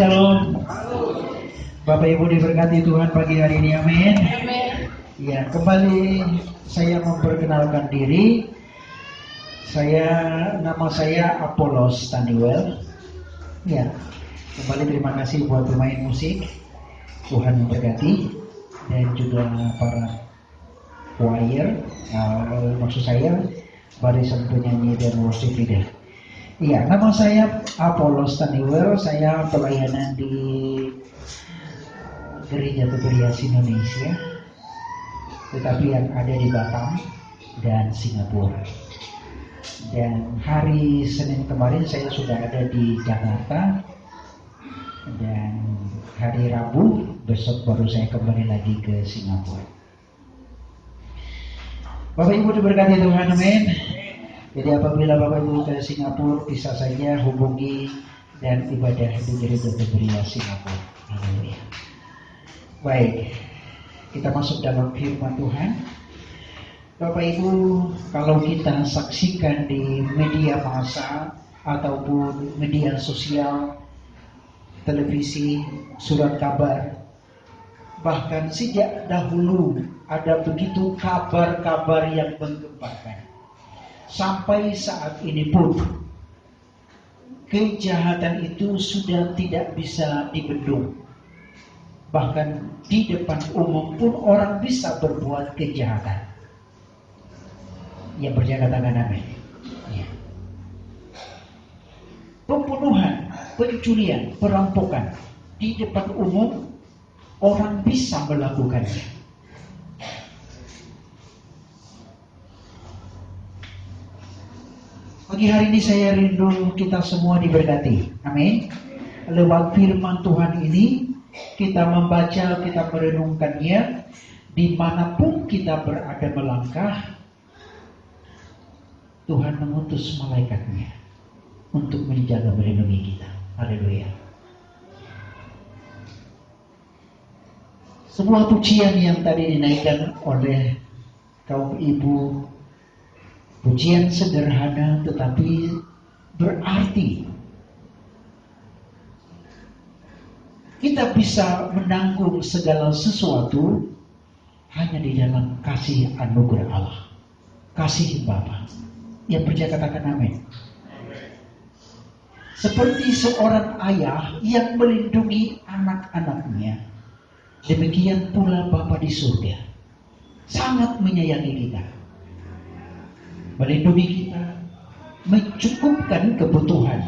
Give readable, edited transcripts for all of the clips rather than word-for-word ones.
Shalom. Bapak Ibu diberkati Tuhan pagi hari ini, amin. Ya, kembali saya memperkenalkan diri. Nama saya Apollos Tandiwel. Ya, kembali terima kasih buat pemain musik. Tuhan memberkati, dan juga para choir, maksud saya barisan penyanyi dan worship leader. Iya, nama saya Apollos Tandiwel. Saya pelayanan di Gereja Teberias Indonesia, tetapi yang ada di Batam dan Singapura. Dan hari Senin kemarin saya sudah ada di Jakarta, dan hari Rabu besok baru saya kembali lagi ke Singapura. Bapak Ibu diberkati Tuhan, amin. Jadi apabila Bapak Ibu ke Singapura, bisa saja hubungi dan ibadah di Gereja Teberias Singapura. Haleluya. Baik, kita masuk dalam firman Tuhan. Bapak Ibu, kalau kita saksikan di media massa ataupun media sosial, televisi, surat kabar, bahkan sejak dahulu ada begitu kabar-kabar yang menggemparkan. Sampai saat ini pun kejahatan itu sudah tidak bisa dibendung. Bahkan di depan umum pun orang bisa berbuat kejahatan. Yang percaya katakan amin. Ya. Pembunuhan, pencurian, perampokan di depan umum orang bisa melakukannya. Pagi hari ini saya rindu kita semua diberkati. Amin. Lewat firman Tuhan ini kita membaca, kita merenungkannya, dimanapun kita berada melangkah, Tuhan mengutus malaikatnya untuk menjaga melindungi kita. Haleluya. Sebuah pujian yang tadi dinaikkan oleh kaum ibu, pujian sederhana tetapi berarti. Kita bisa menanggung segala sesuatu hanya di dalam kasih anugerah Allah, kasih Bapa. Yang percaya katakan amin. Seperti seorang ayah yang melindungi anak-anaknya, demikian pula Bapa di surga sangat menyayangi kita, melindungi kita, mencukupkan kebutuhan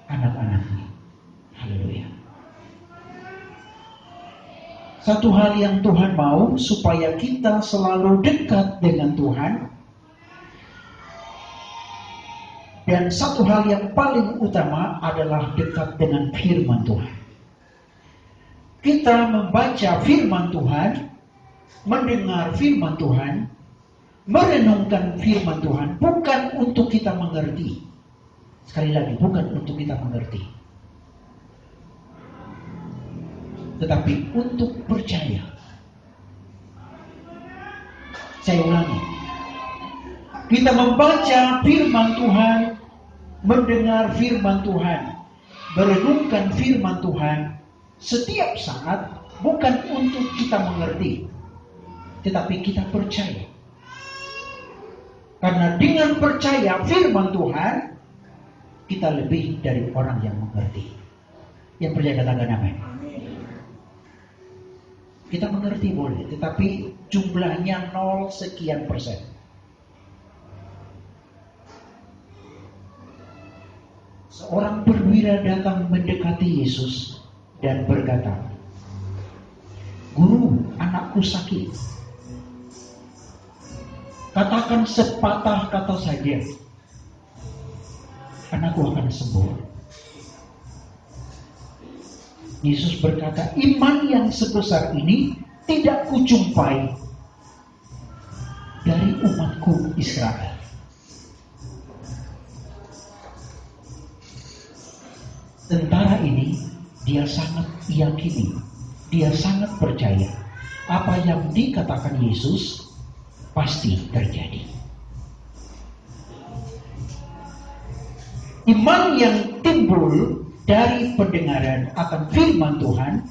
anak-anaknya. Haleluya. Satu hal yang Tuhan mau supaya kita selalu dekat dengan Tuhan. Dan satu hal yang paling utama adalah dekat dengan firman Tuhan. Kita membaca firman Tuhan, mendengar firman Tuhan, merenungkan firman Tuhan bukan untuk kita mengerti. Sekali lagi, bukan untuk kita mengerti, tetapi untuk percaya. Saya ulangi. Kita membaca firman Tuhan, mendengar firman Tuhan, merenungkan firman Tuhan setiap saat bukan untuk kita mengerti, tetapi kita percaya. Karena dengan percaya firman Tuhan, kita lebih dari orang yang mengerti. Yang percaya katakan amin. Kita mengerti boleh, tetapi jumlahnya 0 sekian persen. Seorang perwira datang mendekati Yesus dan berkata, "Guru, anakku sakit. Katakan sepatah kata saja, anakku akan sembuh." Yesus berkata, "Iman yang sebesar ini tidak kujumpai dari umatku Israel." Tentara ini dia sangat yakini, dia sangat percaya apa yang dikatakan Yesus pasti terjadi. Iman yang timbul dari pendengaran akan firman Tuhan.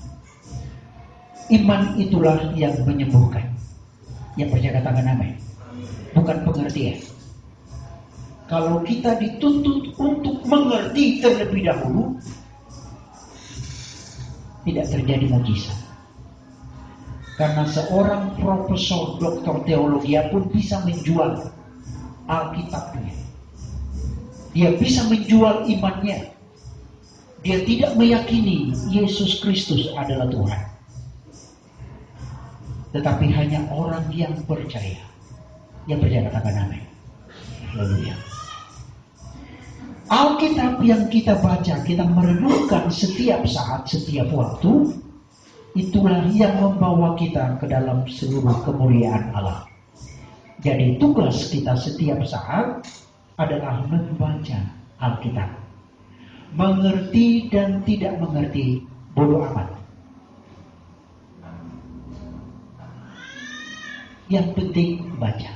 Iman itulah yang menyembuhkan. Yang percaya katakan amin. Bukan pengertian. Kalau kita dituntut untuk mengerti terlebih dahulu, tidak terjadi mujizat. Karena seorang profesor doktor teologi pun bisa menjual Alkitabnya. Dia bisa menjual imannya. Dia tidak meyakini Yesus Kristus adalah Tuhan. Tetapi hanya orang yang percaya. Yang percaya katakan amin. Haleluya. Alkitab yang kita baca, kita merenungkan setiap saat, setiap waktu, itulah yang membawa kita ke dalam seluruh kemuliaan Allah. Jadi tugas kita setiap saat adalah membaca Alkitab. Mengerti dan tidak mengerti, bodoh amat. Yang penting baca.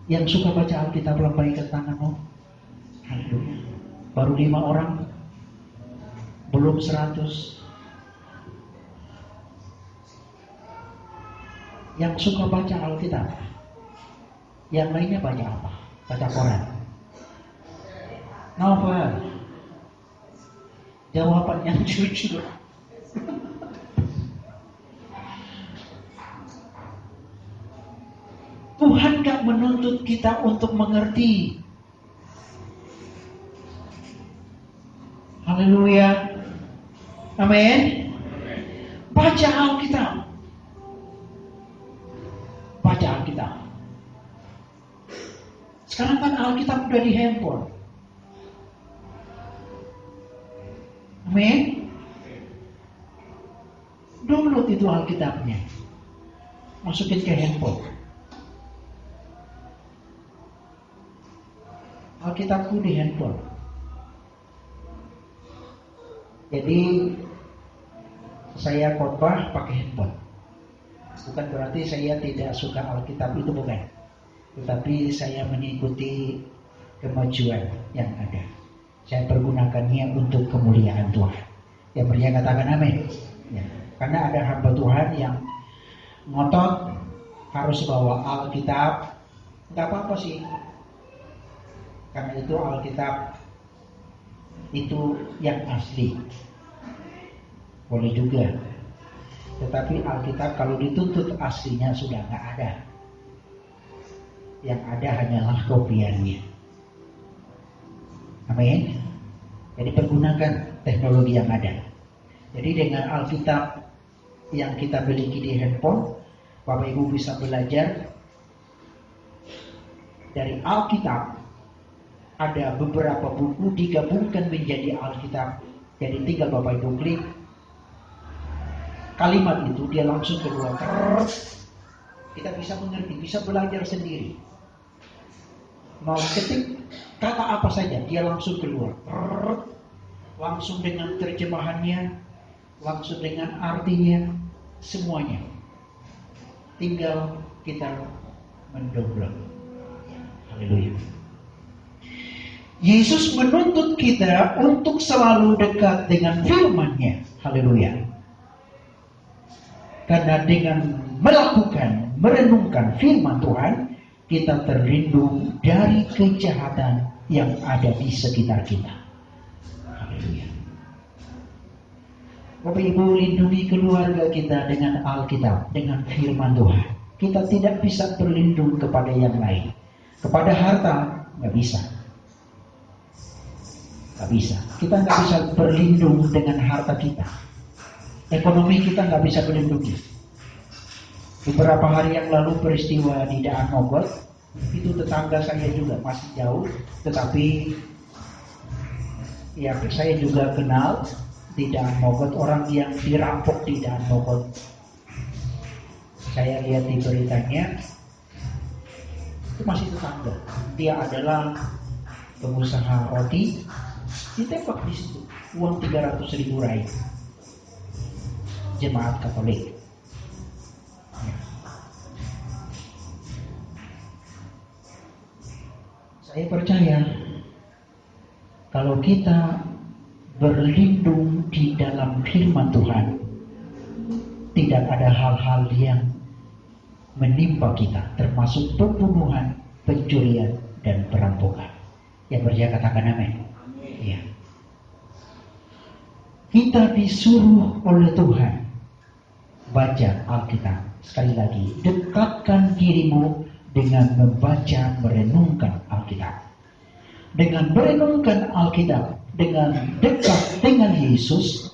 Yang suka baca Alkitab lambaikan tanganmu. Haleluya. Baru 5 orang. Belum 100. Yang suka baca Alkitab. Yang lainnya baca apa? Baca koran. Novel. Jawabannya jujur. Tuhan gak menuntut kita untuk mengerti. Haleluya. Amin. Baca Alkitab. Baca Alkitab. Sekarang kan Alkitab udah di handphone. Amin. Download itu Alkitabnya. Masukin ke handphone. Alkitabku di handphone. Jadi saya khotbah pakai handphone. Bukan berarti saya tidak suka Alkitab, itu bukan. Tetapi saya mengikuti kemajuan yang ada. Saya pergunakannya untuk kemuliaan Tuhan. Yang percaya katakan amin. Ya. Karena ada hamba Tuhan yang ngotot harus bawa Alkitab. Enggak apa-apa sih. Karena itu Alkitab itu yang asli. Boleh juga. Tetapi Alkitab kalau dituntut aslinya sudah nggak ada. Yang ada hanyalah kopiannya. Amin. Jadi pergunakan teknologi yang ada. Jadi dengan Alkitab yang kita miliki di handphone, Bapak Ibu bisa belajar dari Alkitab. Ada beberapa buku digabungkan menjadi Alkitab. Jadi tinggal Bapak Ibu klik kalimat itu, dia langsung keluar. Kita bisa mengerti, bisa belajar sendiri. Mau ketik kata apa saja, dia langsung keluar. Langsung dengan terjemahannya, langsung dengan artinya, semuanya. Tinggal kita mendownload. Haleluya. Yesus menuntut kita untuk selalu dekat dengan firman-Nya. Haleluya. Karena dengan melakukan, merenungkan firman Tuhan, kita terlindung dari kejahatan yang ada di sekitar kita. Haleluya. Bapak Ibu, lindungi keluarga kita dengan Alkitab, dengan firman Tuhan. Kita tidak bisa berlindung kepada yang lain. Kepada harta, nggak bisa. Nggak bisa. Kita nggak bisa berlindung dengan harta kita. Ekonomi kita nggak bisa melindungi. Beberapa hari yang lalu peristiwa di Daan Mogot, itu tetangga saya juga masih jauh, tetapi ya saya juga kenal di Daan Mogot orang yang dirampok di Daan Mogot. Saya lihat di beritanya, itu masih tetangga. Dia adalah pengusaha roti, ditembak di situ, uang 300.000 rai. Jemaat Katolik. Saya percaya Kalau kita berlindung di dalam firman Tuhan, tidak ada hal-hal yang menimpa kita, termasuk pembunuhan, pencurian, dan perampokan. Yang percaya katakan amin. Ya. Kita disuruh oleh Tuhan baca Alkitab. Sekali lagi, dekatkan dirimu dengan membaca, merenungkan Alkitab. Dengan merenungkan Alkitab, dengan dekat dengan Yesus,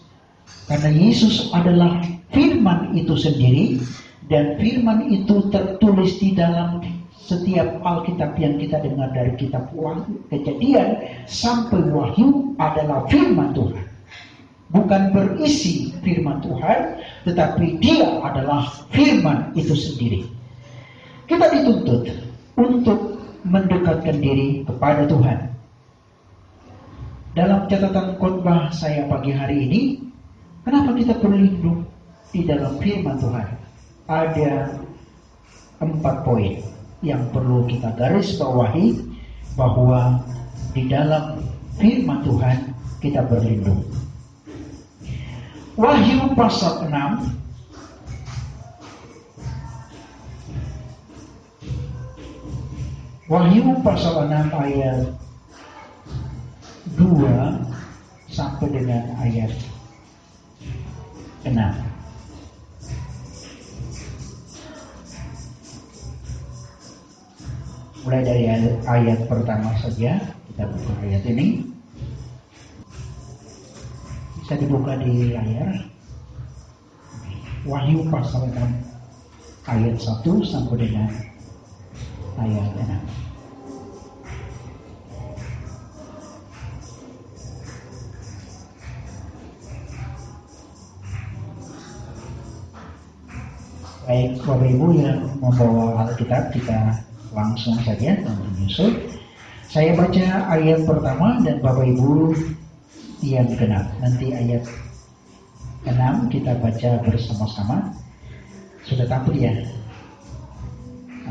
karena Yesus adalah firman itu sendiri, dan firman itu tertulis di dalam setiap Alkitab yang kita dengar, dari kitab Kejadian sampai Wahyu adalah firman Tuhan. Bukan berisi firman Tuhan, tetapi dia adalah firman itu sendiri. Kita dituntut untuk mendekatkan diri kepada Tuhan. Dalam catatan khotbah saya pagi hari ini, kenapa kita berlindung di dalam firman Tuhan? Ada 4 poin yang perlu kita garis bawahi, bahwa di dalam firman Tuhan kita berlindung. Wahyu pasal 6 Wahyu pasal 6 ayat 2 sampai dengan ayat 6. Mulai dari ayat pertama saja, kita buka ayat ini. Bisa dibuka di layar. Wahyu pasal 6 ayat 1 sampai dengan ayat 6. Baik Bapak Ibu yang membawa Alkitab, kita langsung saja menyusul. Saya baca ayat pertama dan Bapak Ibu yang genap. Nanti ayat 6 kita baca bersama-sama. Sudah tampil ya?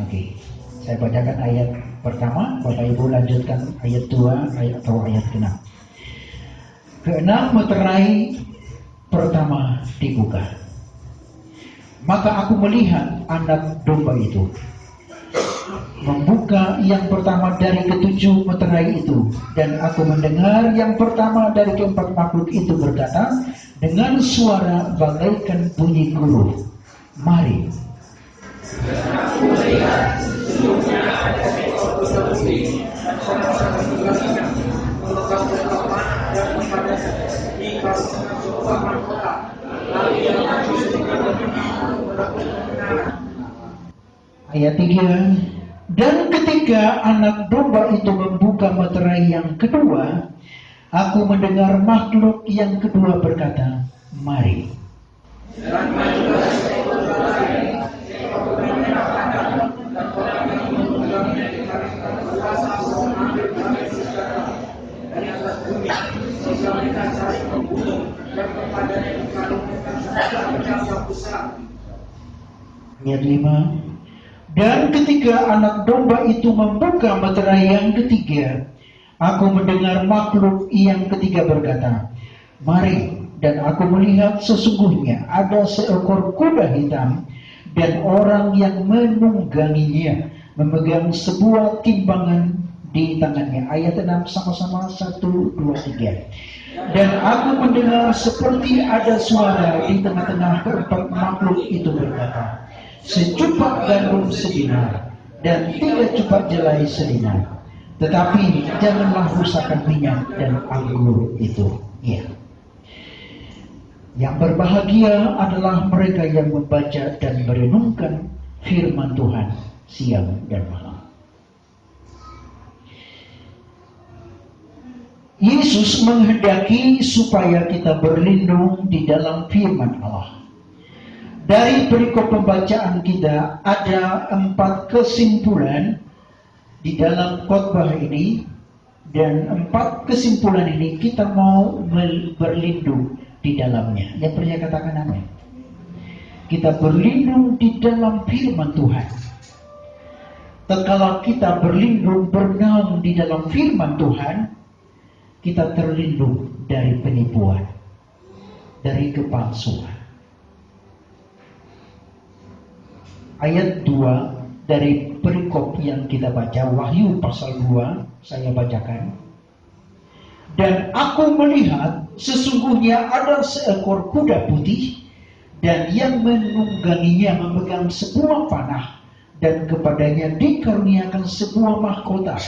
Oke. Saya bacakan ayat pertama, Bapak Ibu lanjutkan ayat 2 atau ayat 6. Keenam meterai pertama dibuka. Maka aku melihat anak domba itu membuka yang pertama dari ketujuh meterai itu, dan aku mendengar yang pertama dari keempat makhluk itu berkata dengan suara bagaikan bunyi guru, mari. Dan aku melihat sesungguhnya ada seekor kuda putih, dan kepada di kawasan sebuah mahkota. Lalu ia maju ayat 3. Dan ketika anak domba itu membuka meterai yang kedua, aku mendengar makhluk yang kedua berkata, mari. Dan majulah seekor lain, seekor merah padam, dan orang yang menungganginya dikarenakan kuasa mengambil kami sejarah dari atas bumi, sehingga mereka saling membunuh, dan kepadanya dikaruniakan senjata besar. Ayat 5. Dan ketika anak domba itu membuka meterai yang ketiga, aku mendengar makhluk yang ketiga berkata, mari. Dan aku melihat sesungguhnya ada seekor kuda hitam, dan orang yang menungganginya memegang sebuah timbangan di tangannya. Ayat 6 sama-sama 1, 2, 3. Dan aku mendengar seperti ada suara di tengah-tengah keempat makhluk itu berkata, secupak gandum sedinar dan 3 cupak jelai sedinar, tetapi janganlah rusakkan minyak dan anggur itu. Ya. Yang berbahagia adalah mereka yang membaca dan merenungkan firman Tuhan siang dan malam. Yesus menghendaki supaya kita berlindung di dalam firman Allah. Dari perikop pembacaan kita ada 4 kesimpulan di dalam khotbah ini, dan 4 kesimpulan ini kita mau berlindung di dalamnya. Yang percaya katakan amin. Kita berlindung di dalam firman Tuhan. Tatkala kita berlindung, bernaung di dalam firman Tuhan, kita terlindung dari penipuan, dari kepalsuan. Ayat 2 dari perikop yang kita baca, Wahyu pasal 2, saya bacakan. Dan aku melihat sesungguhnya ada seekor kuda putih, dan yang menungganginya memegang sebuah panah, dan kepadanya dikaruniakan sebuah mahkota.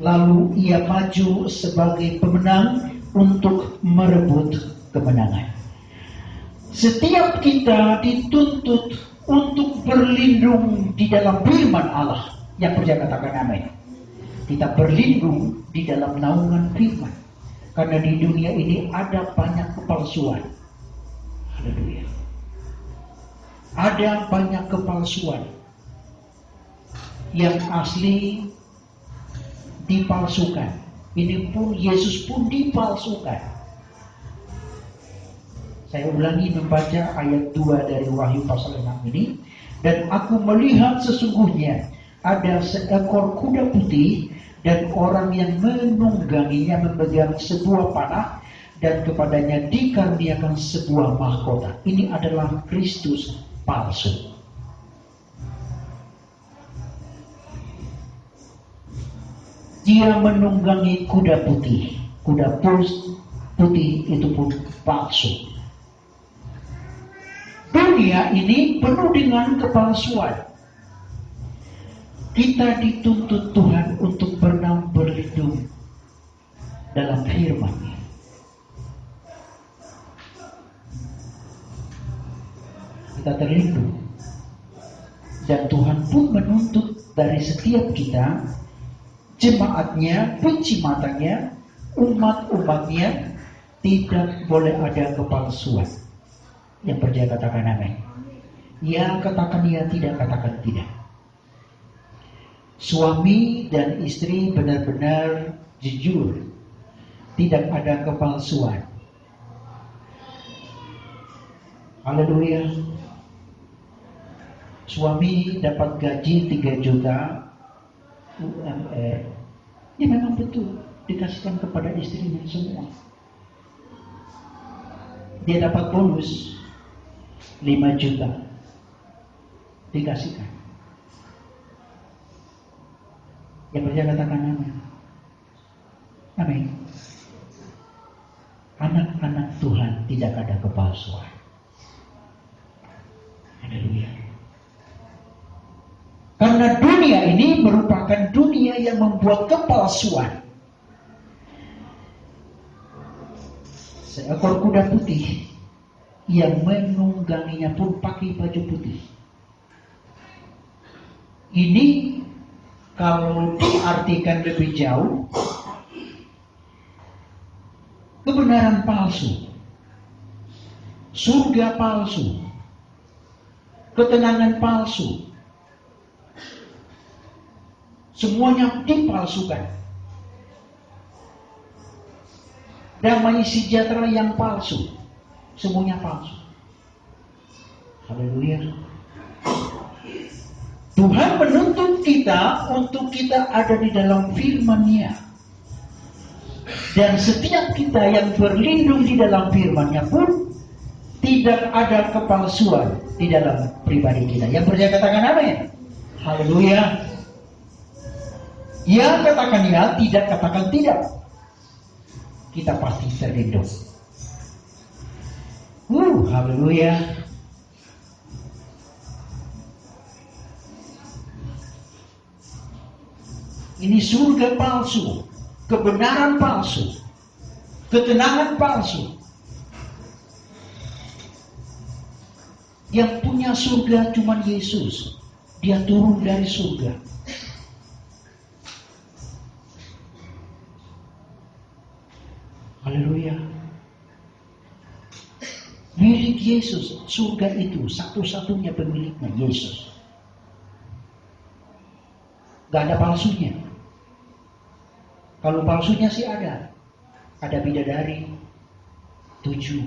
Lalu ia maju sebagai pemenang untuk merebut kemenangan. Setiap kita dituntut untuk berlindung di dalam firman Allah. Yang percaya katakan amin. Kita berlindung di dalam naungan firman. Karena di dunia ini ada banyak kepalsuan. Haleluya. Ada banyak kepalsuan. Yang asli dipalsukan. Ini pun Yesus pun dipalsukan. Saya ulangi membaca ayat 2 dari Wahyu pasal 6 ini. Dan aku melihat sesungguhnya ada seekor kuda putih, dan orang yang menungganginya memegang sebuah panah, dan kepadanya dikaruniakan sebuah mahkota. Ini adalah Kristus palsu. Dia menunggangi kuda putih. Kuda putih itu pun palsu. Dunia ini penuh dengan kepalsuan. Kita dituntut Tuhan untuk berlindung dalam firman-Nya. Kita terlindung. Dan Tuhan pun menuntut dari setiap kita, jemaatnya, pencimatannya, umat-umatnya, tidak boleh ada kepalsuan. Yang percaya katakan amin. Ya katakan ya, tidak katakan tidak. Suami dan istri benar-benar jujur, tidak ada kepalsuan. Haleluya. Suami dapat gaji 3 juta UMR. Ya memang betul, dikasihkan kepada istrinya semua. Dia dapat bonus 5 juta, dikasihkan. Yang percaya katakan amin. Amin. Anak-anak Tuhan tidak ada kepalsuan. Haleluya. Karena dunia ini merupakan dunia yang membuat kepalsuan. Seekor kuda putih yang menungganginya pun pakai baju putih. Ini kalau diartikan lebih jauh, kebenaran palsu, surga palsu, ketenangan palsu, semuanya dipalsukan. Damai sejahtera yang palsu, semuanya palsu. Haleluya. Tuhan menuntut kita untuk kita ada di dalam firman-Nya. Dan setiap kita yang berlindung di dalam firman-Nya pun tidak ada kepalsuan di dalam pribadi kita. Yang percaya katakan amin. Haleluya. Ya katakan ya, tidak katakan tidak. Kita pasti terlindung. Haleluya. Ini surga palsu, kebenaran palsu, ketenangan palsu. Yang punya surga cuma Yesus. Dia turun dari surga. Haleluya. Milik Yesus, surga itu satu-satunya pemiliknya Yesus. Gak ada palsunya. Kalau palsunya sih ada. Ada bidadari 7.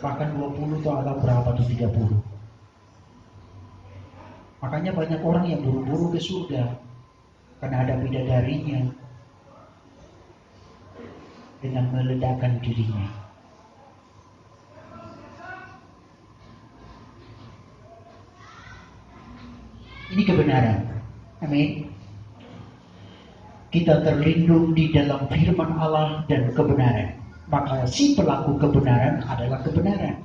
Bahkan 20 atau berapa tuh 30. Makanya banyak orang yang buru-buru ke surga karena ada bidadarinya. dengan meledakkan dirinya. Ini kebenaran. Amin. Kita terlindung di dalam firman Allah dan kebenaran. Maka si pelaku kebenaran adalah kebenaran.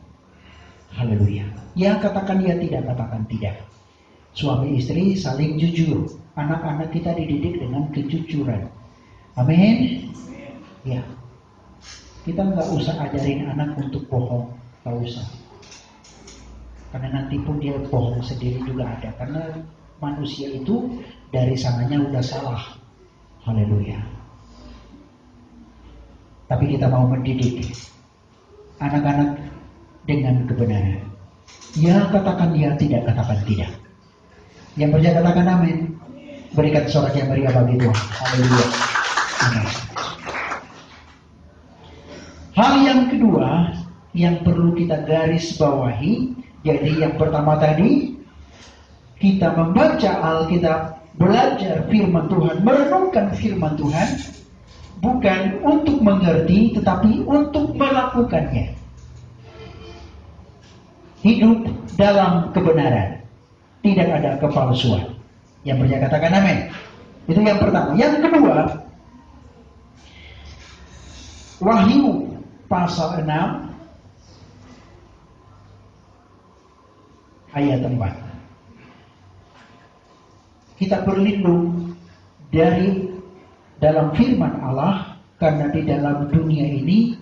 Haleluya. Yang katakan ya tidak, katakan tidak. Suami istri saling jujur. Anak-anak kita dididik dengan kejujuran. Amin. Ya. Kita nggak usah ajarin anak untuk bohong. Nggak usah. Karena nanti pun dia bohong sendiri juga ada. Karena manusia itu dari sananya udah salah. Haleluya. Tapi kita mau mendidik anak-anak dengan kebenaran. Ya katakan ya, tidak katakan tidak. Yang percaya katakan amin. Berikan sorak yang meriah bagi Tuhan. Haleluya. Amin. Hal yang kedua yang perlu kita garis bawahi, jadi yang pertama tadi kita membaca Alkitab, belajar firman Tuhan, merenungkan firman Tuhan, bukan untuk mengerti tetapi untuk melakukannya. Hidup dalam kebenaran, tidak ada kepalsuan. Yang percaya katakan amin. Itu yang pertama. Yang kedua, Wahyu pasal 6 ayat 4. Kita berlindung dari dalam firman Allah karena di dalam dunia ini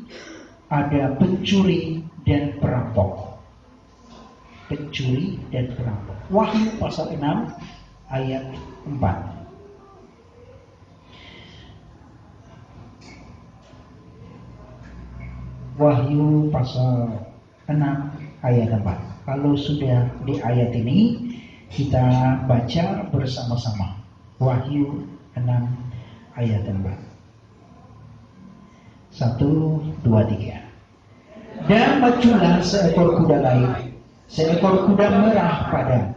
ada pencuri dan perampok. Pencuri dan perampok. Wahyu pasal 6 ayat 4. Wahyu pasal 6 ayat 4. Kalau sudah di ayat ini, kita baca bersama-sama. Wahyu 6 ayat 4. 1, 2, 3. Dan majulah seekor kuda lain, seekor kuda merah padam,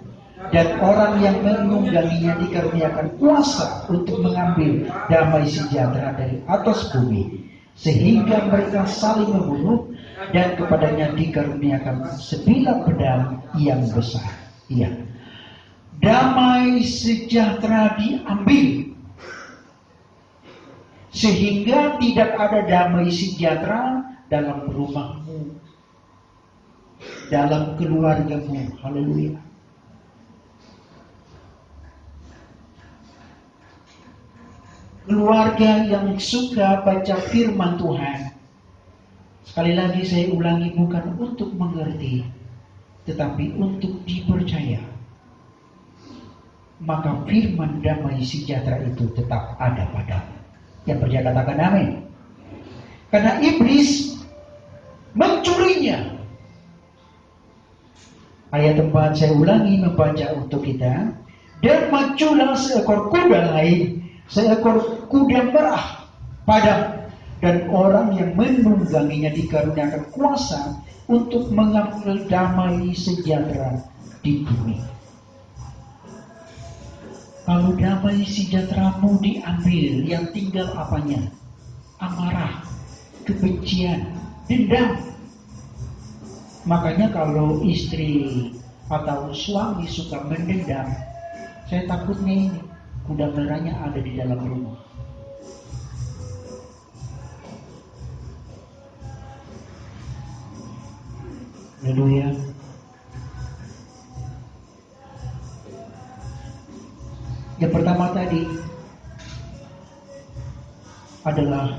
dan orang yang menungganginya dikaruniakan kuasa untuk mengambil damai sejahtera dari atas bumi, sehingga mereka saling membunuh, dan kepadanya dikaruniakan sebilah pedang yang besar. Iya, damai sejahtera diambil, sehingga tidak ada damai sejahtera dalam rumahmu, dalam keluargamu. Haleluya. Keluarga yang suka baca firman Tuhan, sekali lagi saya ulangi, bukan untuk mengerti tetapi untuk dipercaya, maka firman damai sejahtera itu tetap ada padamu. Yang percaya katakan amin. Karena iblis mencurinya. Ayat 4 saya ulangi membaca untuk kita. Dan majulah seekor kuda lain, seekor kuda merah padam, dan orang yang menungganginya dikaruniakan kuasa untuk mengambil damai sejahtera di bumi. Kalau damai sejahteramu diambil, yang tinggal apanya? Amarah, kebencian, dendam. Makanya kalau istri atau suami suka mendendam, saya takutnya ini kuda merahnya ada di dalam rumah. Haleluya. Yang pertama tadi adalah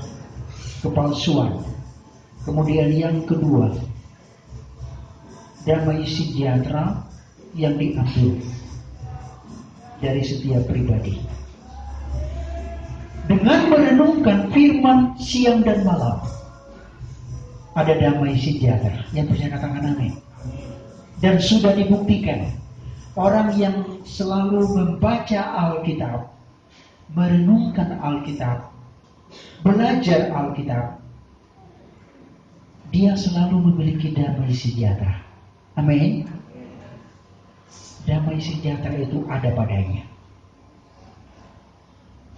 kepalsuan. Kemudian yang kedua, damai sejahtera yang diambil dari setiap pribadi. Dengan merenungkan firman siang dan malam, ada damai sejahtera. Yang percaya katakan amin. Dan sudah dibuktikan, orang yang selalu membaca Alkitab, merenungkan Alkitab, belajar Alkitab, dia selalu memiliki damai sejahtera. Amin. Damai sejahtera itu ada padanya.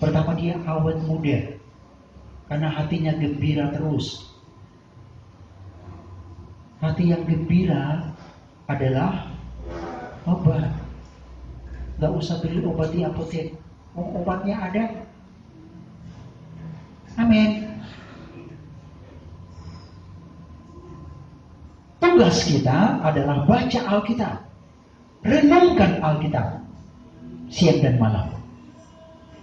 Pertama, dia awet muda. Karena hatinya gembira terus. Hati yang gembira adalah obat. Gak usah beli obat di apotek. Obatnya ada. Amin. Tugas kita adalah baca Alkitab. Renungkan Alkitab. Siang dan malam.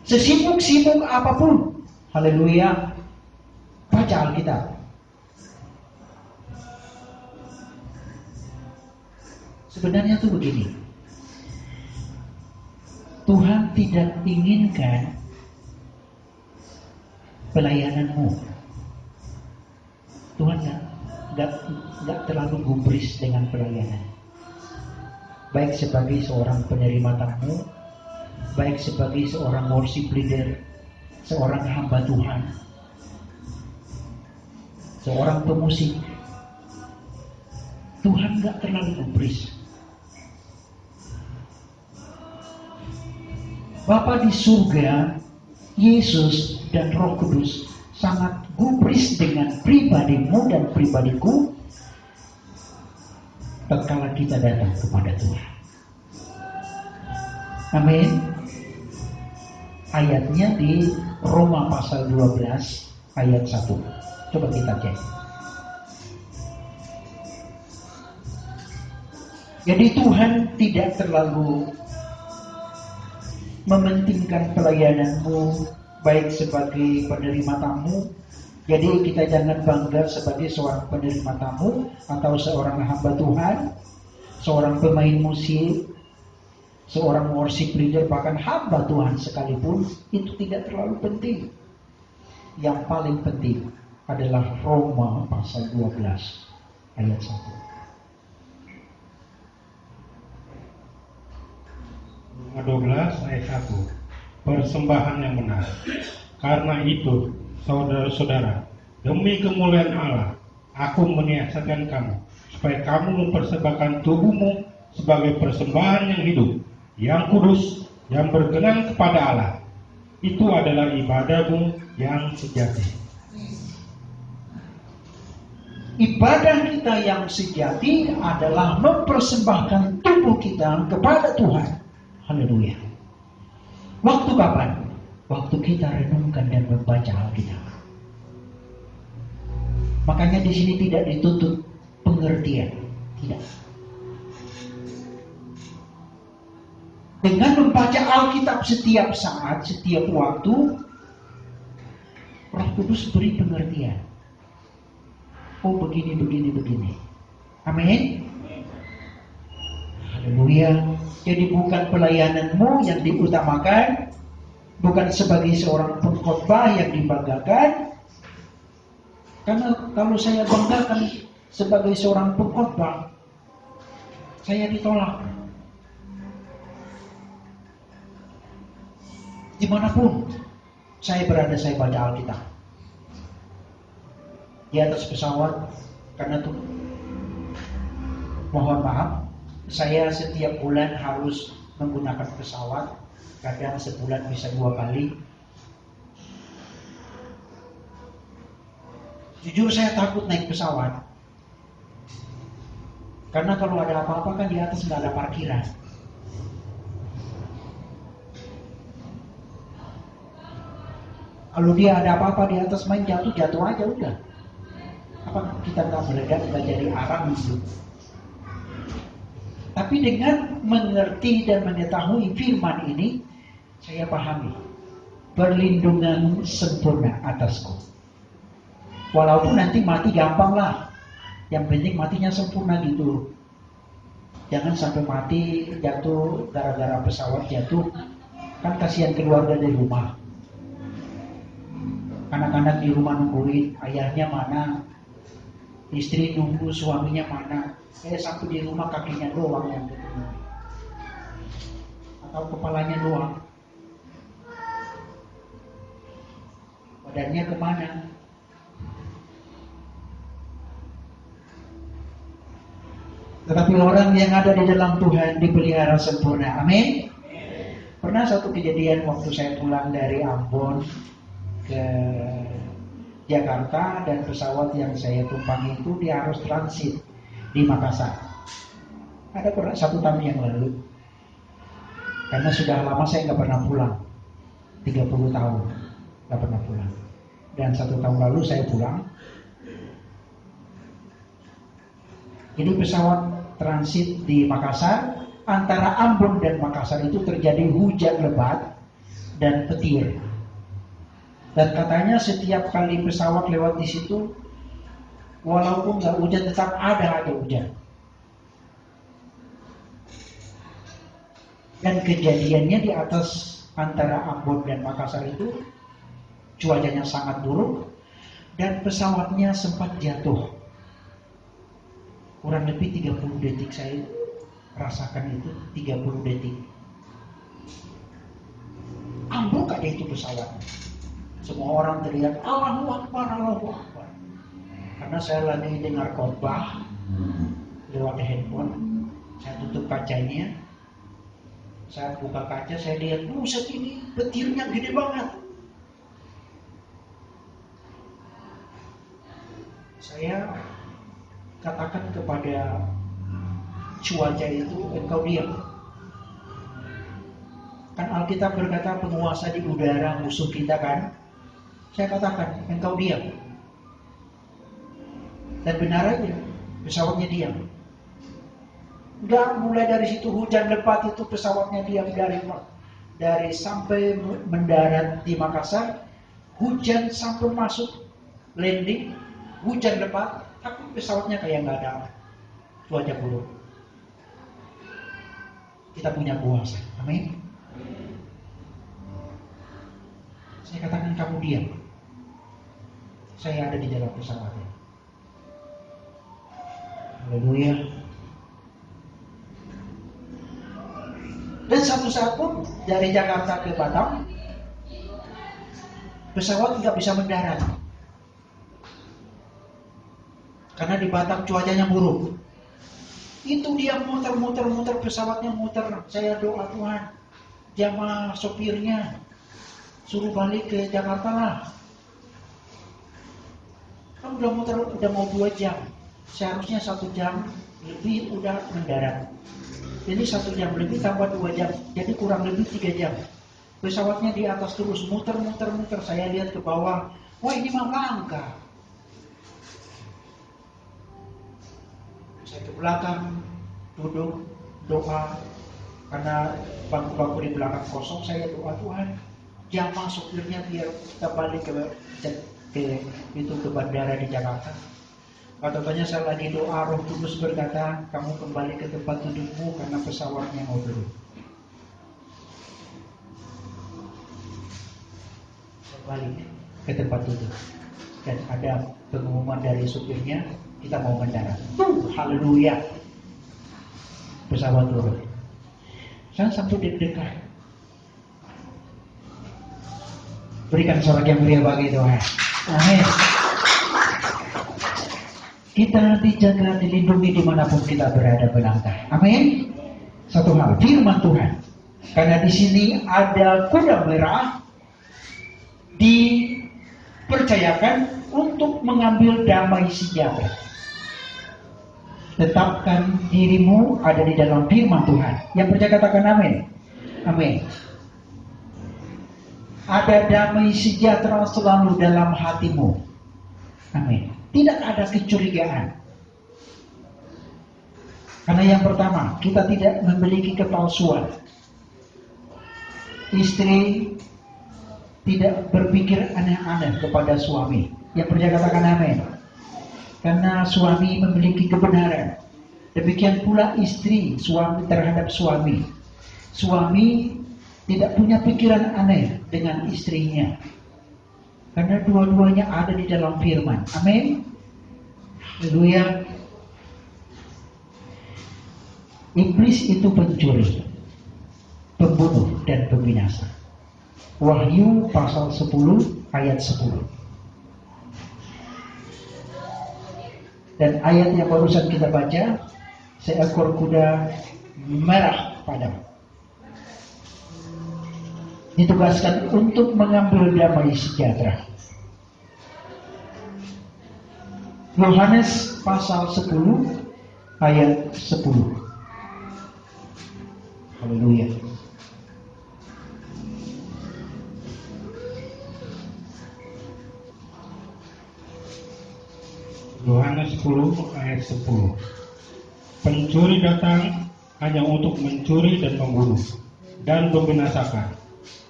Sesibuk-sibuk apapun. Haleluya. Baca Alkitab. Sebenarnya tuh begini. Tuhan tidak inginkan pelayananmu. Tuhan gak terlalu gubris dengan pelayanan. Baik sebagai seorang penerima tamu, baik sebagai seorang worship leader, seorang hamba Tuhan, seorang pemusik. Tuhan gak terlalu gubris. Bapa di surga, Yesus dan Roh Kudus sangat gubris dengan pribadimu dan pribadiku tatkala kita datang kepada Tuhan. Amin. Ayatnya di Roma pasal 12 ayat 1. Coba kita cek. Jadi Tuhan tidak terlalu mementingkan pelayananmu baik sebagai penerima tamu. Jadi kita jangan bangga sebagai seorang penerima tamu atau seorang hamba Tuhan, seorang pemain musik, seorang worship leader, bahkan hamba Tuhan sekalipun. Itu tidak terlalu penting. Yang paling penting adalah Roma pasal 12 ayat 1. Roma 12 ayat 1. Persembahan yang benar. Karena itu, saudara-saudara, demi kemuliaan Allah, aku menyiasatkan kamu, supaya kamu mempersembahkan tubuhmu sebagai persembahan yang hidup, yang kudus, yang berkenan kepada Allah. Itu adalah ibadahmu yang sejati. Ibadah kita yang sejati adalah mempersembahkan tubuh kita kepada Tuhan. Haleluya. Waktu kapan? Waktu kita renungkan dan membaca Alkitab. Makanya di sini tidak dituntut pengertian, tidak. Dengan membaca Alkitab setiap saat, setiap waktu, Roh Kudus beri pengertian. Oh begini, begini, begini. Amin. Haleluya. Jadi bukan pelayananmu yang diutamakan, bukan sebagai seorang pengkhotbah yang dibanggakan. Karena kalau saya banggakan sebagai seorang pengkhotbah, saya ditolak. Dimanapun saya berada, saya baca Alkitab. Di atas pesawat, karena itu mohon maaf, saya setiap bulan harus menggunakan pesawat. Kadang sebulan bisa 2 kali. Jujur saya takut naik pesawat. Karena kalau ada apa-apa kan di atas nggak ada parkiran. Kalau dia ada apa-apa di atas main jatuh aja udah. Apa kita nggak meledak, nggak jadi arang gitu. Tapi dengan mengerti dan mengetahui firman ini, saya pahami perlindungan sempurna atasku. Walaupun nanti mati gampang lah, yang penting matinya sempurna gitu. Jangan sampai mati jatuh gara-gara pesawat jatuh, kan kasihan keluarga di rumah. Anak-anak di rumah nungguin ayahnya mana, istri nunggu suaminya mana. Sampai di rumah kakinya doang yang ketemu, atau kepalanya doang, badannya kemana? Tetapi orang yang ada di dalam Tuhan dipelihara sempurna. Amin. Pernah satu kejadian waktu saya pulang dari Ambon ke Jakarta dan pesawat yang saya tumpangi itu dia harus transit di Makassar. Ada kurang 1 tahun yang lalu. Karena sudah lama saya nggak pernah pulang, 30 tahun nggak pernah pulang. Dan 1 tahun lalu saya pulang. Jadi pesawat transit di Makassar, antara Ambon dan Makassar itu terjadi hujan lebat dan petir. Dan katanya setiap kali pesawat lewat di situ, walaupun nggak hujan tetap ada aja hujan. Dan kejadiannya di atas antara Ambon dan Makassar itu cuacanya sangat buruk dan pesawatnya sempat jatuh. Kurang lebih 30 detik saya rasakan itu, 30 detik. Ambruk ada itu pesawat. Semua orang teriak Allahu Akbar, Allahu Akbar. Karena saya lagi dengar khotbah lewat handphone. Saya tutup kacanya. Saya buka kaca, saya lihat, buset ini petirnya gede banget. Saya katakan kepada cuaca itu, engkau diam. Kan Alkitab berkata penguasa di udara musuh kita kan. Saya katakan, engkau diam. Dan benar aja, pesawatnya diam. Enggak, mulai dari situ hujan lebat itu pesawatnya diam dari sampai mendarat di Makassar, hujan sampai masuk landing, hujan lebat, tapi pesawatnya kayak nggak ada cuaca buruk. Kita punya kuasa, amin. Saya katakan kamu diam. Saya ada di dalam pesawatnya. Haleluya. Dan satu saat pun dari Jakarta ke Batam, pesawat nggak bisa mendarat. Karena di Batam cuacanya buruk. Itu dia muter pesawatnya muter. Saya doa Tuhan, jamaah sopirnya suruh balik ke Jakarta lah. Kan udah mau 2 jam. Seharusnya 1 jam lebih udah mendarat. Jadi 1 jam lebih tambah 2 jam. Jadi kurang lebih 3 jam. Pesawatnya di atas terus muter. Saya lihat ke bawah. Wah, ini mah langka. Saya ke belakang, duduk, doa. Karena bangku-bangku di belakang kosong, saya doa Tuhan. Jamaah sopirnya biar kita balik ke bandara di Jakarta. Katanya saya lagi doa, Roh Kudus berkata, kamu kembali ke tempat dudukmu karena pesawatnya mau turun. Saya balik ke tempat duduk dan ada pengumuman dari supirnya, kita mau mendarat. Haleluya. Pesawat turun. Saya sampai deg-degan. Berikan sorak yang mulia bagi Tuhan. Amin. Kita dijaga, dilindungi dimanapun kita berada melangkah. Amin. Satu hal, firman Tuhan. Karena di sini ada kuda merah dipercayakan untuk mengambil damai sejahtera. Tetapkan dirimu ada di dalam firman Tuhan. Yang percaya katakan amin. Amin. Ada damai sejahtera selalu dalam hatimu. Amin. Tidak ada kecurigaan. Karena yang pertama, kita tidak memiliki kepalsuan. Istri tidak berpikir aneh-aneh kepada suami. Yang percaya katakan amin. Karena suami memiliki kebenaran. Demikian pula istri, suami terhadap suami. Suami tidak punya pikiran aneh dengan istrinya. Karena dua-duanya ada di dalam firman. Amin. Haleluya. Iblis itu pencuri, pembunuh dan pembinasa. Wahyu pasal 10 ayat 10. Dan ayat yang barusan kita baca, seekor kuda merah padam ditugaskan untuk mengambil damai sejahtera. Yohanes pasal 10 ayat 10. Haleluya. Yohanes 10 ayat 10. Pencuri datang hanya untuk mencuri dan membunuh dan membinasakan.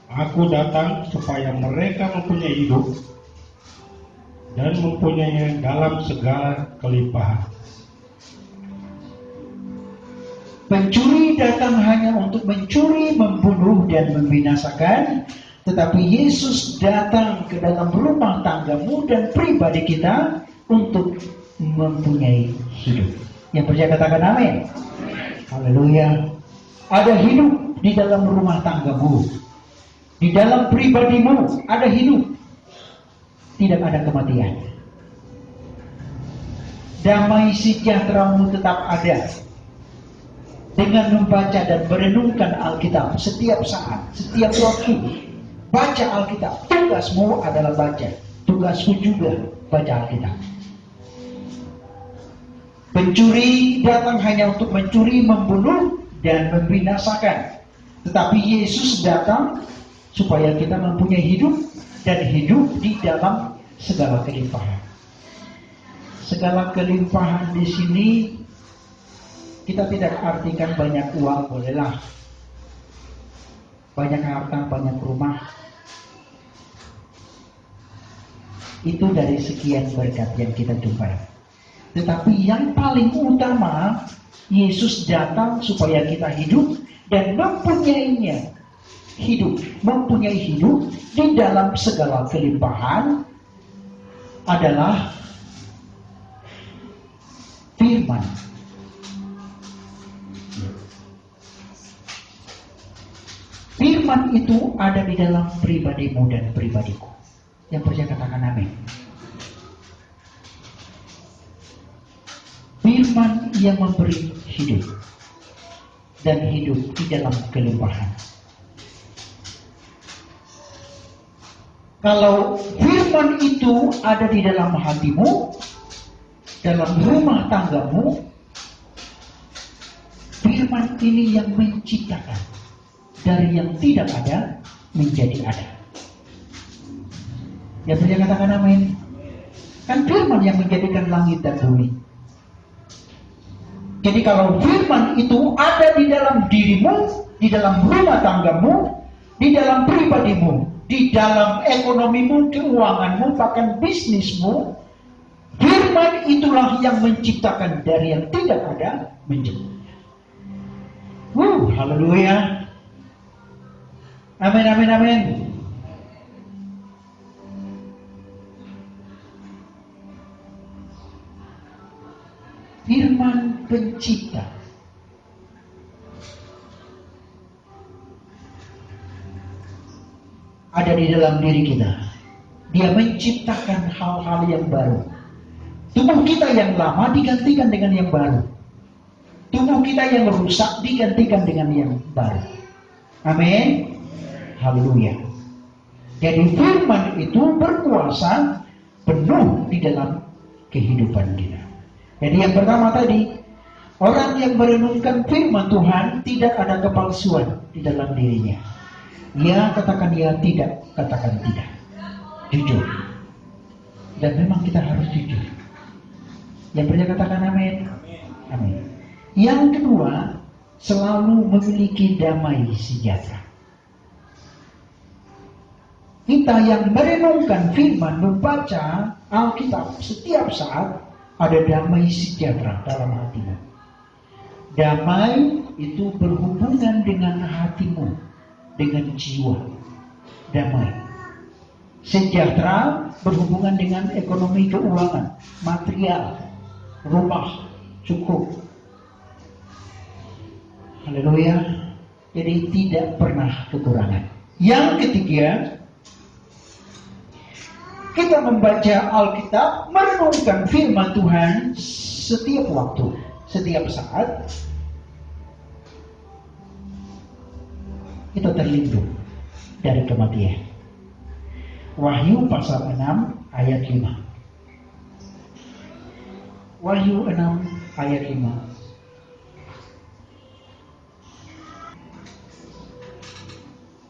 Aku datang supaya mereka mempunyai hidup dan mempunyainya dalam segala kelimpahan. Pencuri datang hanya untuk mencuri, membunuh, dan membinasakan. Tetapi Yesus datang ke dalam rumah tanggamu dan pribadi kita untuk mempunyai hidup. Yang percaya katakan amin. Haleluya. Ada hidup di dalam rumah tanggamu. Di dalam pribadimu ada hidup. Tidak ada kematian. Damai sejahtera-Mu tetap ada. Dengan membaca dan merenungkan Alkitab setiap saat, setiap waktu. Baca Alkitab. Tugasmu adalah baca. Tugasku juga baca Alkitab. Pencuri datang hanya untuk mencuri, membunuh, dan membinasakan. Tetapi Yesus datang supaya kita mempunyai hidup dan hidup di dalam segala kelimpahan. Segala kelimpahan di sini kita tidak artikan banyak uang, bolehlah. Banyak harta, banyak rumah. Itu dari sekian berkat yang kita jumpai. Tetapi yang paling utama, Yesus datang supaya kita hidup dan mempunyainya. Hidup, mempunyai hidup di dalam segala kelimpahan adalah firman. Firman itu ada di dalam pribadimu dan pribadiku. Yang percaya katakan amin. Firman yang memberi hidup dan hidup di dalam kelimpahan. Kalau firman itu ada di dalam hatimu, dalam rumah tanggamu, firman ini yang menciptakan dari yang tidak ada menjadi ada. Ya, saya katakan amin. Kan firman yang menjadikan langit dan bumi. Jadi kalau firman itu ada di dalam dirimu, di dalam rumah tanggamu, di dalam pribadimu, di dalam ekonomimu, keuanganmu, bahkan bisnismu, firman itulah yang menciptakan dari yang tidak ada menjadi. Haleluya. Amin, amin, amin. Firman pencipta. Ada di dalam diri kita. Dia menciptakan hal-hal yang baru. Tubuh kita yang lama digantikan dengan yang baru. Tubuh kita yang rusak digantikan dengan yang baru. Amin. Haleluya. Jadi firman itu berkuasa penuh di dalam kehidupan kita. Jadi yang pertama tadi, orang yang merenungkan firman Tuhan tidak ada kepalsuan di dalam dirinya. Ya katakan ya, tidak katakan tidak. Jujur. Dan memang kita harus jujur. Yang percaya katakan amin. Amin. Yang kedua, selalu memiliki damai sejahtera. Kita yang merenungkan firman, membaca Alkitab setiap saat, ada damai sejahtera dalam hatimu. Damai itu berhubungan dengan hatimu, dengan jiwa. Damai. Sejahtera berhubungan dengan ekonomi, keuangan, material, rumah, cukup. Haleluya. Jadi tidak pernah kekurangan. Yang ketiga, kita membaca Alkitab, merenungkan firman Tuhan setiap waktu, setiap saat. Kita terlindung dari kematian. Wahyu pasal 6 ayat 5. Wahyu 6 ayat 5.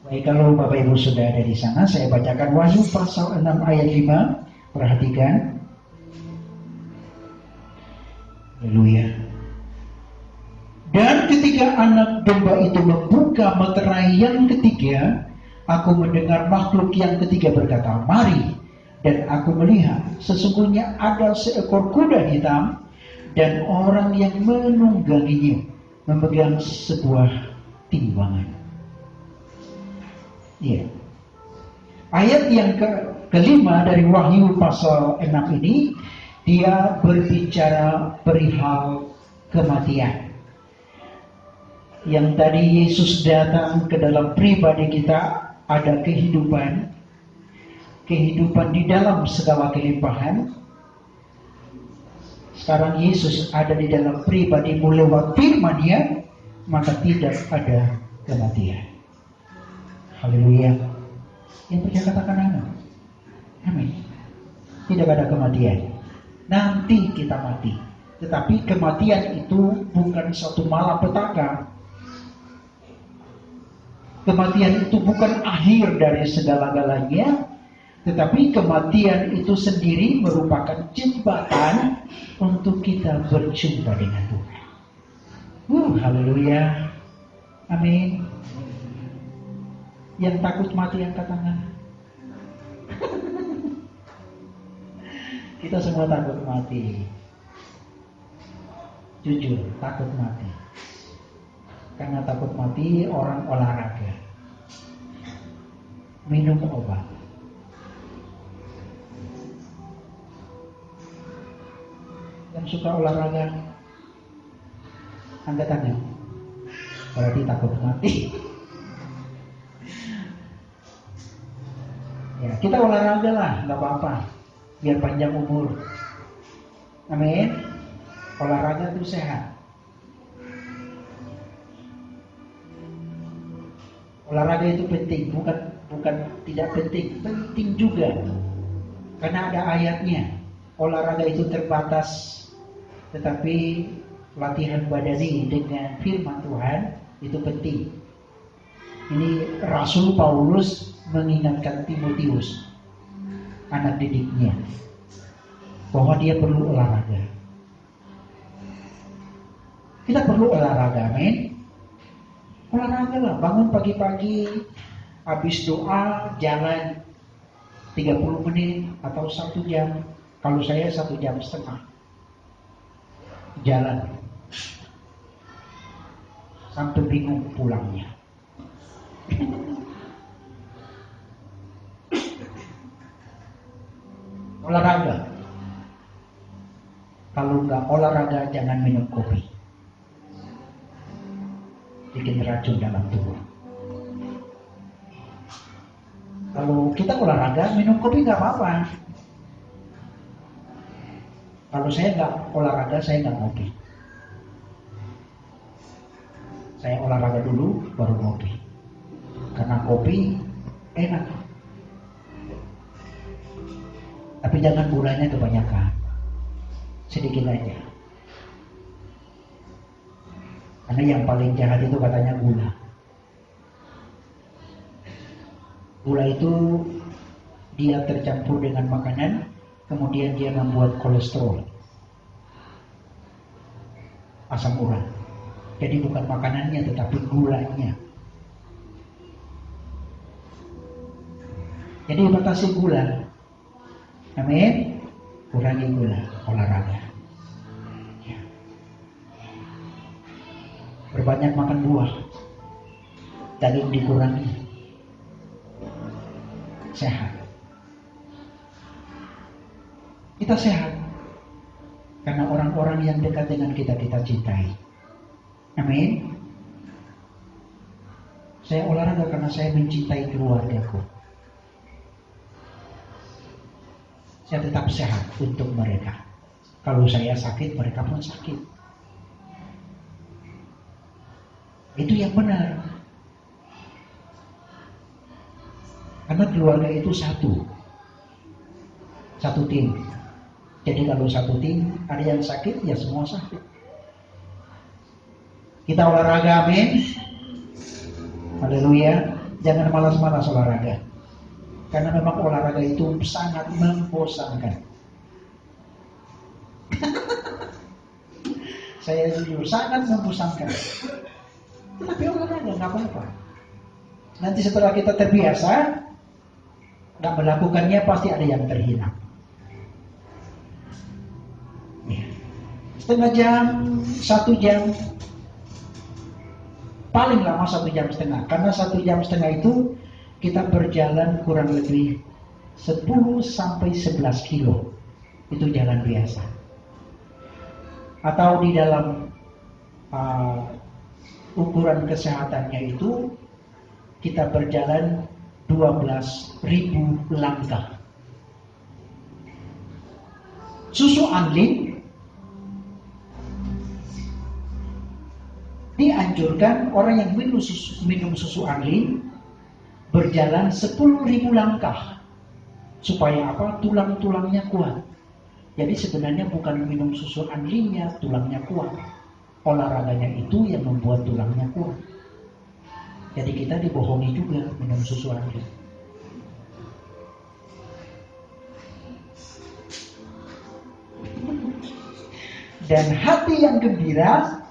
Baik, kalau Bapak Ibu sudah ada di sana, saya bacakan Wahyu pasal 6 ayat 5. Perhatikan. Haleluya. Dan ketika anak domba itu membuka meterai yang ketiga, aku mendengar makhluk yang ketiga berkata, "Mari." Dan aku melihat sesungguhnya ada seekor kuda hitam dan orang yang menungganginya memegang sebuah timbangan. Iya. Ayat yang kelima dari Wahyu pasal 6 ini, dia berbicara perihal kematian. Yang tadi Yesus datang ke dalam pribadi kita, ada kehidupan di dalam segala kelimpahan. Sekarang Yesus ada di dalam pribadimu lewat firman-Nya, maka tidak ada kematian. Haleluya. Yang percaya katakan amin. Amin. Tidak ada kematian. Nanti kita mati. Tetapi kematian itu bukan suatu malapetaka. Kematian itu bukan akhir dari segala-galanya, tetapi kematian itu sendiri merupakan jembatan untuk kita berjumpa dengan Tuhan. Haleluya. Amin. Yang takut mati angkat tangan. Kita semua takut mati. Jujur, takut mati. Karena takut mati, orang olahraga, minum obat. Yang suka olahraga, angkat tangan. Berarti takut mati. Ya, kita olahraga lah, nggak apa-apa, biar panjang umur. Amin. Olahraga itu sehat. Olahraga itu penting, bukan tidak penting, penting juga. Karena ada ayatnya. Olahraga itu terbatas, tetapi latihan badani dengan firman Tuhan itu penting. Ini Rasul Paulus mengingatkan Timotius, anak didiknya, bahwa dia perlu olahraga. Kita perlu olahraga, amin. Olahraga lah, bangun pagi-pagi, habis doa, jalan 30 menit atau 1 jam. Kalau saya 1,5 jam jalan, sampai bingung pulangnya. Olahraga. Kalau nggak olahraga, jangan minum kopi. Bikin racun dalam tubuh. Kalau kita olahraga, minum kopi nggak apa-apa. Kalau saya nggak olahraga, saya nggak ngopi. Saya olahraga dulu, baru ngopi. Karena kopi enak. Tapi jangan gulanya kebanyakan. Sedikit aja. Karena yang paling jahat itu katanya gula. Gula itu dia tercampur dengan makanan, kemudian dia membuat kolesterol, asam urat. Jadi bukan makanannya, tetapi gulanya. Jadi batasi gula. Amin. Kurangi gula, olahraga. Ya. Berbanyak makan buah, daging dikurangi. Sehat. Kita sehat karena orang-orang yang dekat dengan kita cintai. Amin. Saya olahraga karena saya mencintai keluargaku. Saya tetap sehat untuk mereka. Kalau saya sakit, mereka pun sakit. Itu yang benar. Karena keluarga itu satu tim. Jadi kalau satu tim ada yang sakit, ya semua sakit. Kita olahraga, amin. Haleluya. Jangan malas-malas olahraga. Karena memang olahraga itu sangat membosankan. Saya jujur, sangat membosankan. Tapi olahraga nggak apa-apa. Nanti setelah kita terbiasa, nggak melakukannya pasti ada yang terhina. Ya. Setengah jam, 1 jam, paling lama 1,5 jam. Karena 1,5 jam itu kita berjalan kurang lebih 10 sampai 11 kilo. Itu jalan biasa. Atau di dalam ukuran kesehatannya itu kita berjalan 12.000 langkah. Susu anglin dianjurkan orang yang minum susu anglin berjalan 10.000 langkah. Supaya apa? Tulang-tulangnya kuat. Jadi sebenarnya bukan minum susu anlinnya tulangnya kuat. Olahraganya itu yang membuat tulangnya kuat. Jadi kita dibohongi juga minum susu anlin. Dan hati yang gembira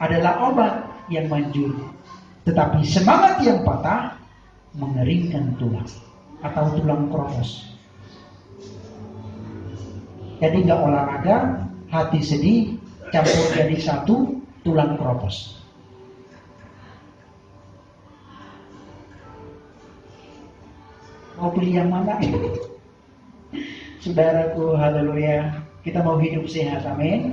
adalah obat yang manjur. Tetapi semangat yang patah mengeringkan tulang atau tulang kropos. Jadi nggak olahraga, hati sedih, campur jadi satu, tulang kropos. Mau pilih yang mana? Saudaraku, haleluya. Kita mau hidup sehat, amin.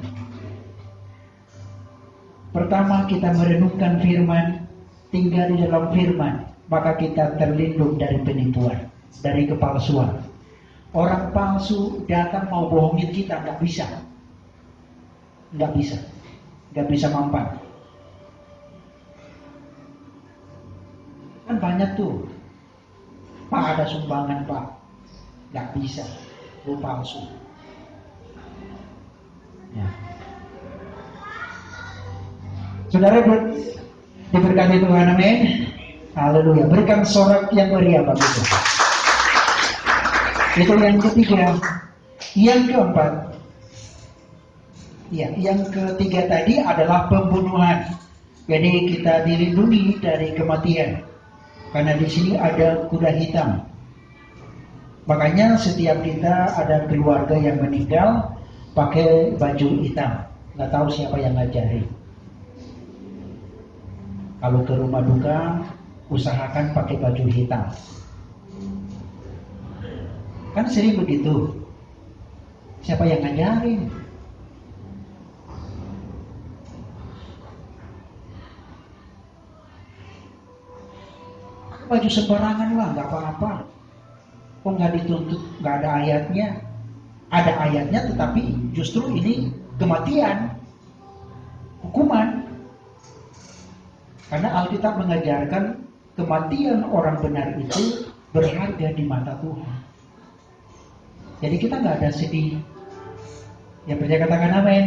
Pertama kita merenungkan firman, tinggal di dalam firman, maka kita terlindung dari penipuan, dari kepalsuan. Orang palsu datang mau bohongin kita, nggak bisa, nggak bisa mampan. Kan banyak tuh, Pak ada sumbangan Pak, nggak bisa, lu palsu. Ya. Saudara diberkati Tuhan, amin. Haleluya. Berikan sorak yang meriah bagi Tuhan. Itu yang ketiga. Yang keempat, ya, yang ketiga tadi adalah pembunuhan. Jadi kita dilindungi dari kematian. Karena di sini ada kuda hitam. Makanya setiap kita ada keluarga yang meninggal pakai baju hitam. Nggak tahu siapa yang ngajari. Kalau ke rumah duka, usahakan pakai baju hitam. Kan sering begitu. Siapa yang ngajarin? Baju sembarangan lah, nggak apa-apa. Kok nggak dituntut, nggak ada ayatnya. Ada ayatnya, tetapi justru ini kematian, hukuman. Karena Alkitab mengajarkan kematian orang benar itu berharga di mata Tuhan. Jadi kita nggak ada sedih. Yang percaya katakan amin.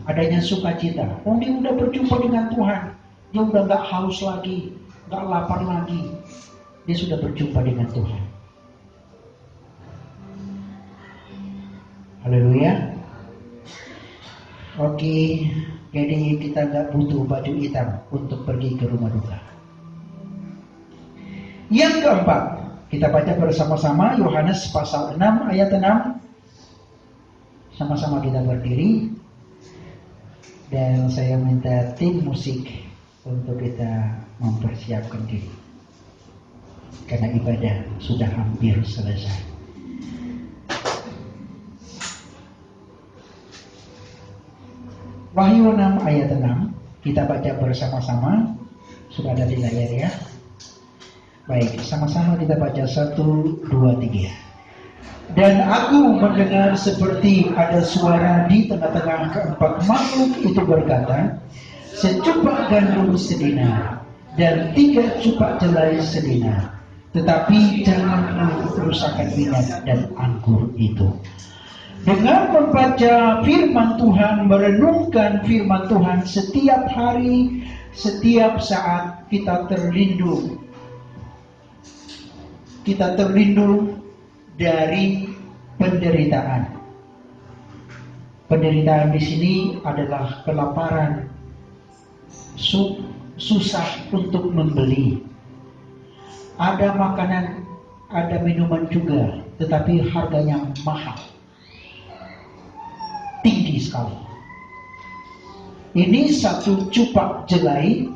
Adanya sukacita. Oh, dia udah berjumpa dengan Tuhan. Dia udah nggak haus lagi, nggak lapar lagi. Dia sudah berjumpa dengan Tuhan. Haleluya. Oke, jadi kita nggak butuh baju hitam untuk pergi ke rumah duka. Yang keempat, kita baca bersama-sama Yohanes pasal 6 ayat 6. Sama-sama kita berdiri. Dan saya minta tim musik untuk kita mempersiapkan diri. Karena ibadah sudah hampir selesai. Wahyu 6 ayat 6. Kita baca bersama-sama. Sudah ada di layar ya. Baik, sama-sama kita baca 1, 2, 3. Dan aku mendengar seperti ada suara di tengah-tengah keempat makhluk itu berkata, secupak gandum sedina dan 3 cupak jelai sedina, tetapi jangan merusakkan minyak dan anggur itu. Dengan membaca firman Tuhan, merenungkan firman Tuhan setiap hari, setiap saat, kita terlindung. Kita terlindung dari penderitaan. Penderitaan di sini adalah kelaparan, susah untuk membeli. Ada makanan, ada minuman juga, tetapi harganya mahal, tinggi sekali. Ini satu cupak jelai,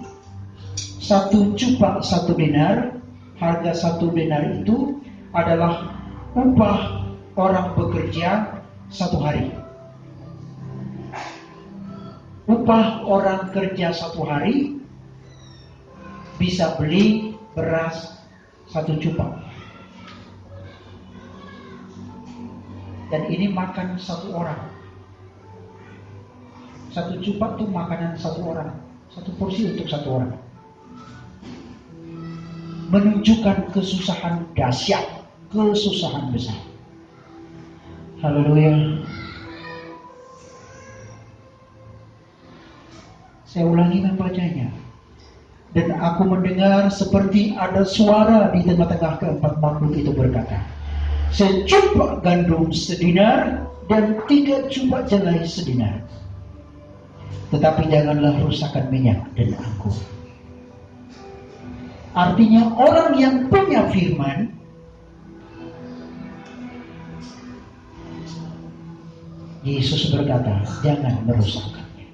satu cupak 1 dinar. Harga 1 dinar itu adalah upah orang bekerja 1 hari. Upah orang kerja 1 hari bisa beli beras 1 cupak. Dan ini makan 1 orang. 1 cupak itu makanan 1 orang. 1 porsi untuk 1 orang. Menunjukkan kesusahan dahsyat, kesusahan besar. Haleluya. Saya ulangi membacanya. Dan aku mendengar seperti ada suara di tengah-tengah keempat makhluk itu berkata, secupak gandum sedinar dan 3 cupak jelai sedinar. Tetapi janganlah rusakkan minyak dan anggur. Artinya orang yang punya firman Yesus berkata, jangan merusakkannya.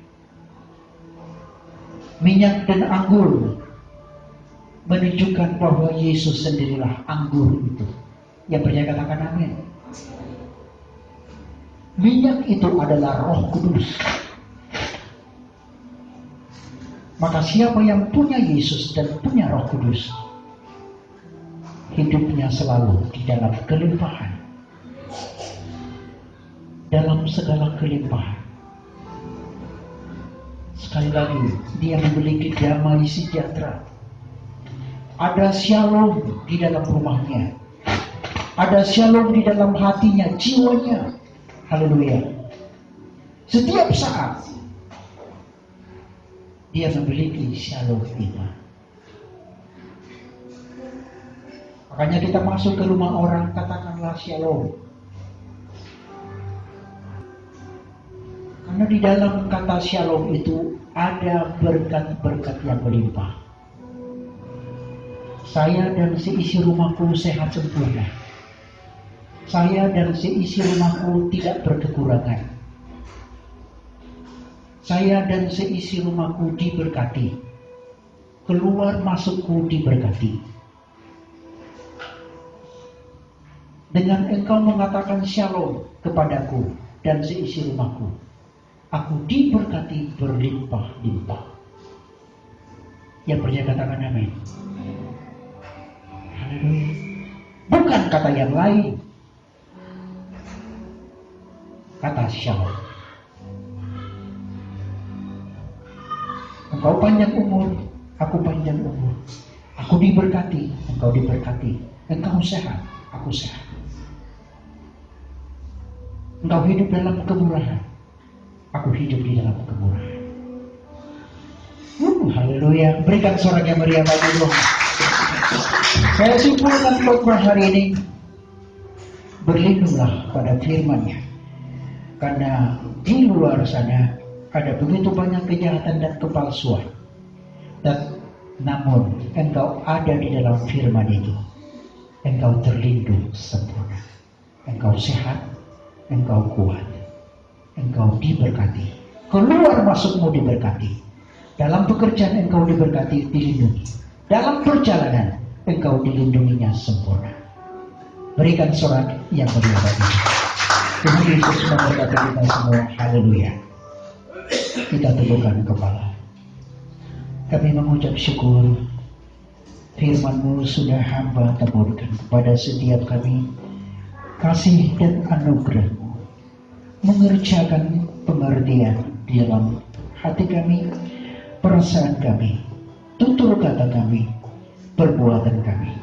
Minyak dan anggur menunjukkan bahwa Yesus sendirilah anggur itu. Yang percaya katakan amin. Minyak itu adalah Roh Kudus. Maka siapa yang punya Yesus dan punya Roh Kudus, hidupnya selalu di dalam kelimpahan, dalam segala kelimpahan. Sekali lagi, dia memiliki damai sejahtera. Ada shalom di dalam rumahnya, ada shalom di dalam hatinya, jiwanya. Haleluya. Setiap saat dia memiliki shalom iman. Makanya kita masuk ke rumah orang, katakanlah shalom. Karena di dalam kata shalom itu ada berkat-berkat yang melimpah. Saya dan seisi rumahku sehat sempurna. Saya dan seisi rumahku tidak berkekurangan. Saya dan seisi rumahku diberkati. Keluar masukku diberkati. Dengan engkau mengatakan shalom kepadaku dan seisi rumahku, aku diberkati berlimpah-limpah. Yang percaya katakan amin. Haleluya. Bukan kata yang lain. Kata shalom. Engkau panjang umur, aku panjang umur. Aku diberkati, engkau diberkati. Engkau sehat, aku sehat. Engkau hidup dalam kemurahan, aku hidup di dalam kemurahan. Haleluya. Berikan suara yang meriah bagi Tuhan. Saya simpulkan khotbah hari ini, berlindunglah pada firman-Nya. Karena di luar sana ada begitu banyak kejahatan dan kepalsuan. Dan namun engkau ada di dalam firman itu, engkau terlindung sempurna. Engkau sehat, engkau kuat, engkau diberkati. Keluar masukmu diberkati. Dalam pekerjaan engkau diberkati, dilindungi. Dalam perjalanan engkau dilindunginya sempurna. Berikan sorak yang meriah bagi Tuhan Yesus memberkati kita semua. Haleluya. Kita teguhkan kepala. Kami mengucap syukur, firman-Mu sudah hamba taburkan kepada setiap kami kasih dan anugerah-Mu, mengerjakan pengertian di dalam hati kami, perasaan kami, tutur kata kami, perbuatan kami.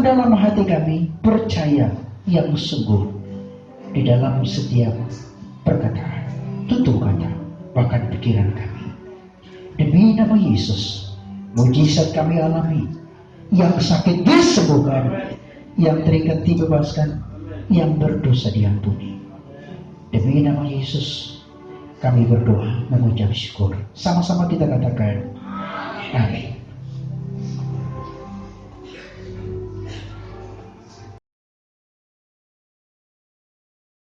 Tanam dalam hati kami percaya yang sungguh di dalam setiap perkataan, tutur kata, bahkan pikiran kami. Demi nama Yesus, mujizat kami alami. Yang sakit disembuhkan, yang terikat dibebaskan, yang berdosa diampuni. Demi nama Yesus, kami berdoa mengucap syukur. Sama-sama kita katakan, amin.